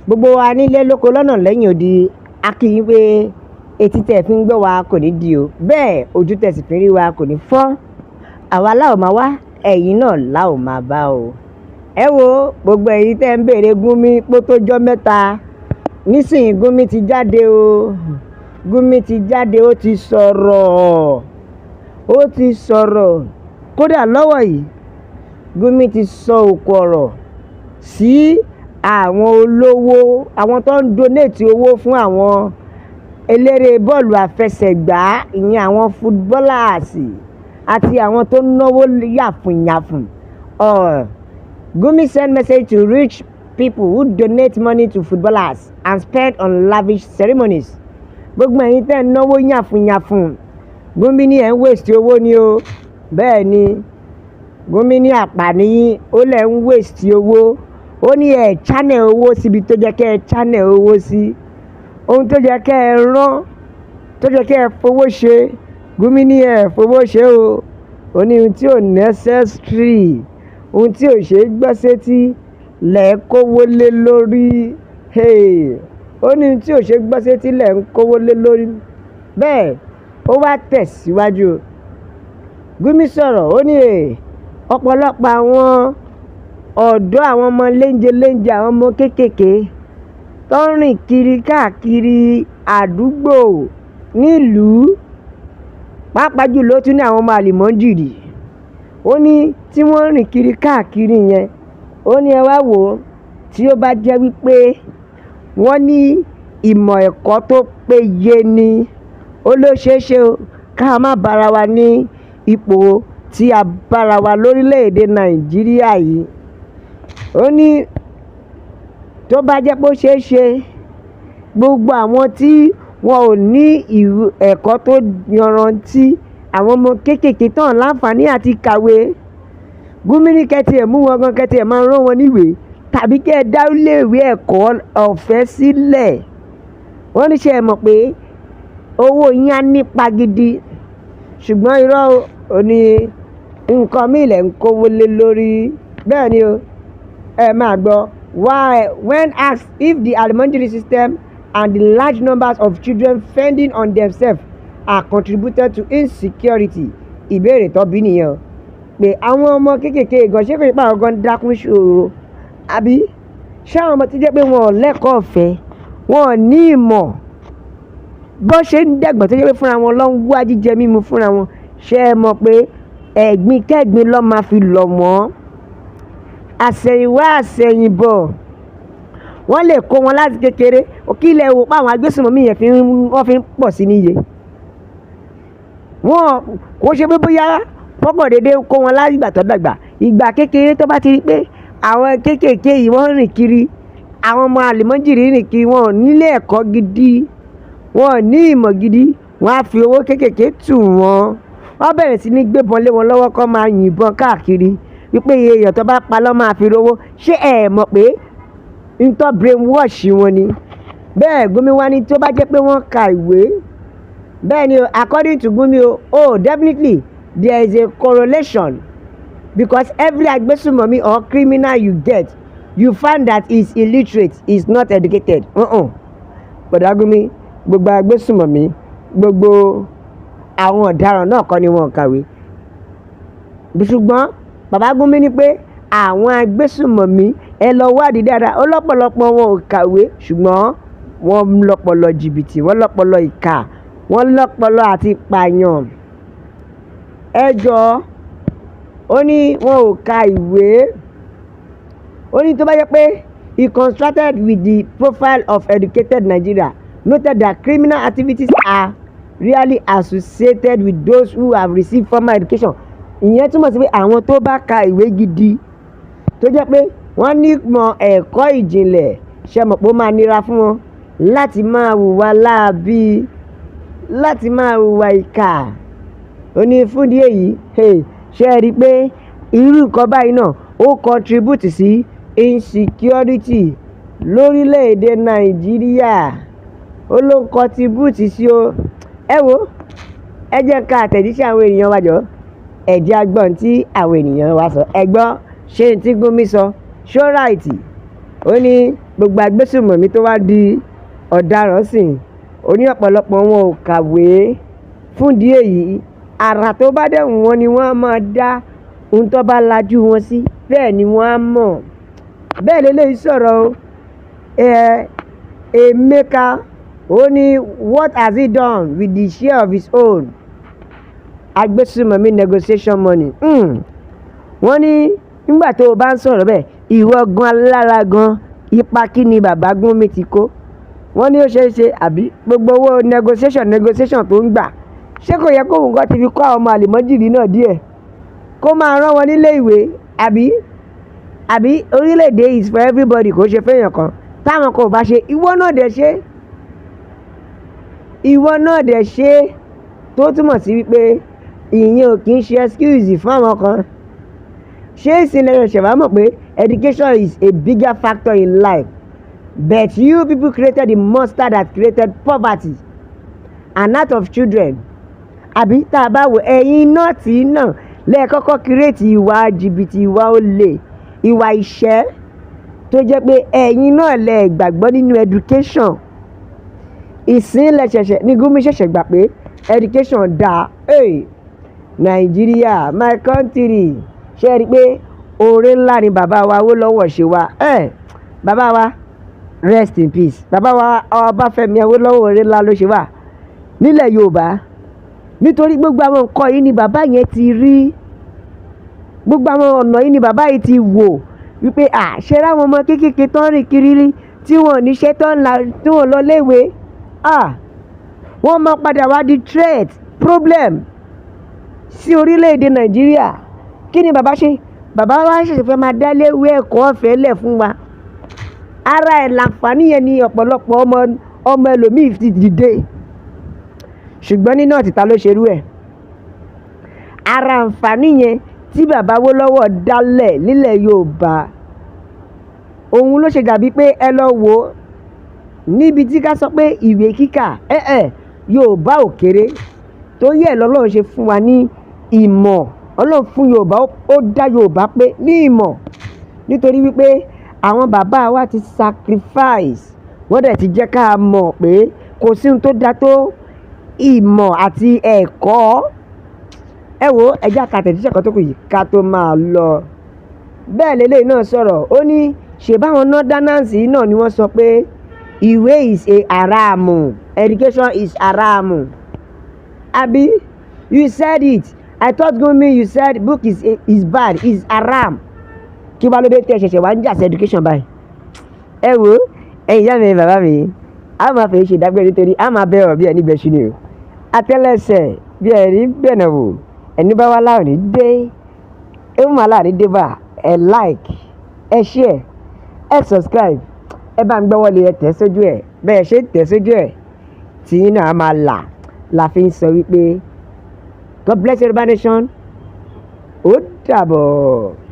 Gbogbo wa nílé lóko lọ́nà lẹ́yìn odi a kí yín pé etí tẹ̀ fi ń gbọ́ wa kò ní di o, bẹ́ẹ̀ ojú tẹ̀ sì fi ń rí wa kò ní fọ́. Àwa la ó máa wá, ẹ̀yin náà la ó máa bá o. Ẹ wo gbogbo ẹ̀yin tẹ́ ń béèrè Gumi pó tó jọ́ mẹ́ta nísìnyí Gumi ti jáde o. Gumi ti jáde, ó ti sọ̀rọ̀. Kódà lọ́wọ́ yìí Gumi ti sọ òkú ọ̀rọ̀ sí àwọn olówó, àwọn tó ń donate owó fún àwọn eléré bọ́ọ̀lù àfẹsẹ̀gbá, ìyẹn àwọn footballers àti àwọn tó ń náwó yàfùnyàfùn. Gumi send message to rich people who donate money to footballers and spend on lavish ceremonies. Gbogbo ẹ̀yin tẹ́ ń náwó yàfùnyàfùn, Gumi ní ẹ̀ ń waste owó ni o. Bẹ́ẹ̀ ni Gumi ní àpàní ó lẹ̀ ń waste owó. Ó ní ẹ̀ channel owó síbi tó jẹ́ kẹ́ ẹ channel owó sí. Ohun tó jẹ́ kẹ́ ẹ rán, tó jẹ́ kẹ́ ẹ fowó ṣe, Gumi ní ẹ̀ fowó ṣe o. Ó ní ohun tí ò necessary, ohun tí ò ṣe é gbọ́ sétí lẹ̀ ń kówó lé lórí. Ó ní ohun tí ò ṣe é gbọ́ sétí lẹ̀ ń kówó lé lórí. Bẹ́ẹ̀ ó wá tẹ̀síwájú. Gumi sọ̀rọ̀, ó ní ọ̀pọ̀lọpọ̀ àwọn ọ̀dọ́, àwọn ọmọ léńjeléńje, àwọn ọmọ kéékèèké tó ń rìn kiri káàkiri àdúgbò nílùú, pàápàá jùlọ ó tún ní àwọn ọmọ àlìmọ́jìrì. Ó ní tí wọ́n ń rìn kiri káàkiri yẹn, ó ní ẹ wá wò ó, tí ó bá jẹ́ wípé wọ́n ní ìmọ̀ ẹ̀kọ́ tó péye ni, ó ló ṣeé ṣe ká má bára wa ní ipò tí a bára wa lórílẹ̀‐èdè Nàìjíríà yìí. Ó ní tó bá jẹ́ pé ó ṣeé ṣe, gbogbo àwọn tí wọn ò ní ẹ̀kọ́ tó yanrantí, àwọn ọmọ kéékèèké tán láǹfààní àti kàwé, Gumi ní kẹ́tì ẹ̀ mú wọn gan, kẹ́tì ẹ̀ máa rán wọn níwèé tàbí kẹ́ ẹ dá iléèwé ẹ̀kọ́ ọ̀fẹ́ sílẹ̀. Wọ́n ní ṣe ẹ mọ̀ pé owó yín á nípa gidi, ṣùgbọ́n irọ́ ò ní nǹkan míì lẹ̀ ń kówó lé lórí. Bẹ́ẹ̀ ni o, ẹ máa gbọ́. When asked if the alimentary system and the large numbers of children fending on themselves are contributed to insecurity, ìbéèrè tó bí nìyẹn o, pé àwọn ọmọ kéékèèké gan ṣé kò ní pa àwọn gan dákún ṣòro, àbí ṣé àwọn ọmọ tí jẹ́ pé wọn ò lẹ́kọ̀ọ́ ọ̀fẹ́, wọn ò ní ìmọ̀ bó ṣe ń dẹ̀gbọ́n tó jẹ́ pé fúnra wọn ló ń wá jíjẹ mímu fúnra wọn, ṣé ẹ mọ̀ pé ẹ̀gbin kẹ́gbin ló máa fi lọ̀ wọ́n, àṣẹ̀yìnwá àṣẹ̀yìnbọ̀ wọ́n lè kó wọn láti kékeré. Kí ilẹ̀ wò pa àwọn agbésùnmọ̀mí yẹn wọ́n fi ń pọ̀ sí níye. Wọn kò ṣe pé bóyá wọ́n kàn déédé kó wọn láti ìgbà tó dàgbà, ìgbà kékeré tó bá ti rí pé àwọn kéékèèké yìí wọ́n rìn kiri, àwọn ọmọ àlìmọ́jìrì rìn kiri, wọn ò nílé ẹ̀kọ́ gidi, wọn ò ní ìmọ̀ gidi, wọ́n á fi owó kéékèèké tù wọ́n. Wọ́n bẹ̀rẹ̀ sí ní gbébọn lé wọn lọ́wọ́ kó máa yìnbọn káàkiri wípé iye èèyàn tó bá pa lọ́ máa fi rówó. Ṣé ẹ mọ̀ pé ntọ́ brainwash wọn ni? Bẹ́ẹ̀ Gumi wá ní tó bá jẹ́ pé wọ́n ka ìwé. Bẹ́ẹ̀ ni according to Gumi definitely there is a correlation, because every Agbesunmomi or criminal you get, you find that he is illiterate, he is not educated. Bọ̀dá Gumi, gbogbo Agbesunmomi, gbogbo àwọn ọ̀daràn náà kọ́ ni wọ́n kàwé. Ṣùgbọ́n bàbá Gumi ní pé àwọn Agbesunmomi ẹ lọ wádìí dáadáa, ó lọ́pọ̀lọpọ̀ wọn ò kàwé ṣùgbọ́n wọ́n lọ́pọlọ jìbìtì, wọ́n lọ́pọlọ ìkà, wọ́n lọ́pọlọ àti pààyàn. Ẹ jọ̀ọ́, ó ní wọn ò ka ìwé. Ó ní tó bá jẹ́ pé he constructed with the profile of educated Nigeria, noted that criminal activities are really associated with those who have received formal education. Ìyẹn túmọ̀ sí pé àwọn tó bá ka ìwé gidi, tó jẹ́ pé wọ́n ní mọ̀ ẹ̀kọ́ ìjìnlẹ̀, ṣe mọ̀ pé ó máa nira fún wọn láti máa hùwà láabi, láti máa hùwà ìkà. Ó ní fún ìdí èyí, ṣe rí i pé irú nǹkan báyìí náà ó contribute sí insecurity lórílẹ̀‐èdè Nàìjíríà. Ó ló contribute sí o. Ẹ wo, ẹ jẹ́ ká àtẹ̀jíṣẹ́ àwọn ènìyàn wa jọ, ẹ jẹ́ a gbọ́ ohun tí àwọn ènìyàn wa sọ. Ẹ gbọ́, ṣé n tí Gumi sọ ṣó ráìtì? Ó ní gbogbo agbésùnmọ̀mí tó wá di ọ̀daràn sìn oní ọ̀pọ̀lọpọ̀ wọn ò kàwé fún ìdí èyí àrà tó bá dẹ̀ wù wọ́n ni wọ́n á máa dá ohun tó bá lajú wọn sí bẹ́ẹ̀ ni wọ́n á mọ̀ bẹ́ẹ̀ lélẹ́yìí sọ̀rọ̀ Emeka ó ní what has he done with the share of his own agbésùnmọ̀mí negotiation money wọ́n ní nígbà tó o bá ń sọ̀rọ̀ bẹ́ẹ̀ ìwọ gan alára gan ipa kí ni bàbá Gumi ti kó wọ́n ní ó ṣeé ṣe àbí gbogbo owó negotiation tó ń gbà ṣé kò yẹ kó òun kan ti fi kọ́ àwọn ọmọ àlìmọ́jìrì náà díẹ̀ kó máa rán wọn nílé ìwé àbí orílẹ̀-èdè is for everybody kò ṣe fẹ́yàn kan táwọn kan ò bá ṣe ìwọ náà dẹ̀ ṣe tó túmọ̀ sí wípé ìyẹn ò kì í ṣe excuse fún àwọn kan ṣé ìsìnlẹ̀ yẹn ṣẹ̀wá mọ̀ pé education is a bigger factor in life but you people created the monster that created poverty and out of children àbí tá a bá wò ẹ̀yin náà tí náà lẹ́ẹ̀kọ́kọ́ kírètì ìwà jìbìtì ìwà olè ìwà ìṣẹ́ tó jẹ́ pé ẹ̀yin náà lẹ gbàgbọ́ nínú education ìsìnlẹ̀ ṣẹ̀ṣẹ̀ ní Gumi ṣẹ̀ṣẹ̀ gbà pé education dáa Nàìjíríà my country ṣe rí i pé oore ńlá ni bàbá wa Awólọ́wọ̀ ṣe wá bàbá wa rest in peace bàbá wa Ọbáfẹ́mi Awólọ́wọ̀ oore ńlá ló ṣe wá nílẹ̀ Yorùbá nítorí gbogbo àwọn nǹkan yìí ni bàbá yẹn ti rí gbogbo àwọn ọ̀nà yìí ni bàbá yìí ti wò wípé ṣe ráwọn ọmọ kéékèèké tán rìn kiri rí tí wọn ò níṣẹ́ tí wọn lọ léèwé wọ́n máa padà wá di threat problem sí orílẹ̀-èdè Nàìjíríà kí ni bàbá ṣe bàbá wa ṣẹ̀ṣẹ̀ fẹ́ máa dá léèwé ẹ̀kọ́ ọ̀fẹ́ lẹ̀ fún wa ara ẹ̀ làǹfààní yẹn ni ọ̀pọ̀lọpọ̀ ọmọ ẹlòmíì ti dìde ṣùgbọ́n nínú ọ̀tìta ló ṣerú ẹ̀ ara àǹfààní yẹn tí bàbá Awólọ́wọ̀ dálẹ̀ nílẹ̀ Yorùbá òun ló ṣe dàbí pé ẹ lọ wò ó níbi tí ká sọ pé ìwé kíkà Yorùbá ò kéré tó yẹ lọ́lọ́run ṣe fún wa ní ìmọ̀ Ọlọ́run fún Yorùbá ó dá Yorùbá pé ní ìmọ̀ nítorí wípé àwọn bàbá wa ti sacrifice wọ́n dẹ̀ ti jẹ́ ká mọ̀ pé kò sí ohun tó dá tó ìmọ̀ àti ẹ̀kọ́ ẹ wo ẹjẹ́ àkàtẹ̀jíṣẹ́ kan tó kù yìí ká tó máa lọ bẹ́ẹ̀ lélẹ́yìn náà sọ̀rọ̀ ó ní ṣèbáwọn nọ́dánàǹsì náà ni wọ́n sọ pé ìwé is a haramu education is haramu abi you said it I thought Gumi you said book is bad is haram kí wàá ló dé tẹ́ ṣẹ̀ṣẹ̀ wá ń jà sí education báyìí ẹ wo ẹ̀yin ìyá mi bàbá mi a máa fẹ́ ṣe ìdágbére nítorí a máa bẹ ọ̀rọ̀ bí ẹni bẹ́ẹ̀ ṣu ni o àtẹ́lẹsẹ̀ bí ẹ̀rí bẹ̀nà wò ẹni bá wá láwọn ní dé ẹ mú àlá ní dé bá ẹ like ẹ share ẹ subscribe ẹ bá ń gbọ́wọ́ lé ẹ tẹ̀ sójú ẹ bẹ́ẹ̀ ṣe tẹ̀ sójú ẹ tí yín náà máa là la fi ń sọ wípé God bless Yorùbá nation ó dàbọ̀.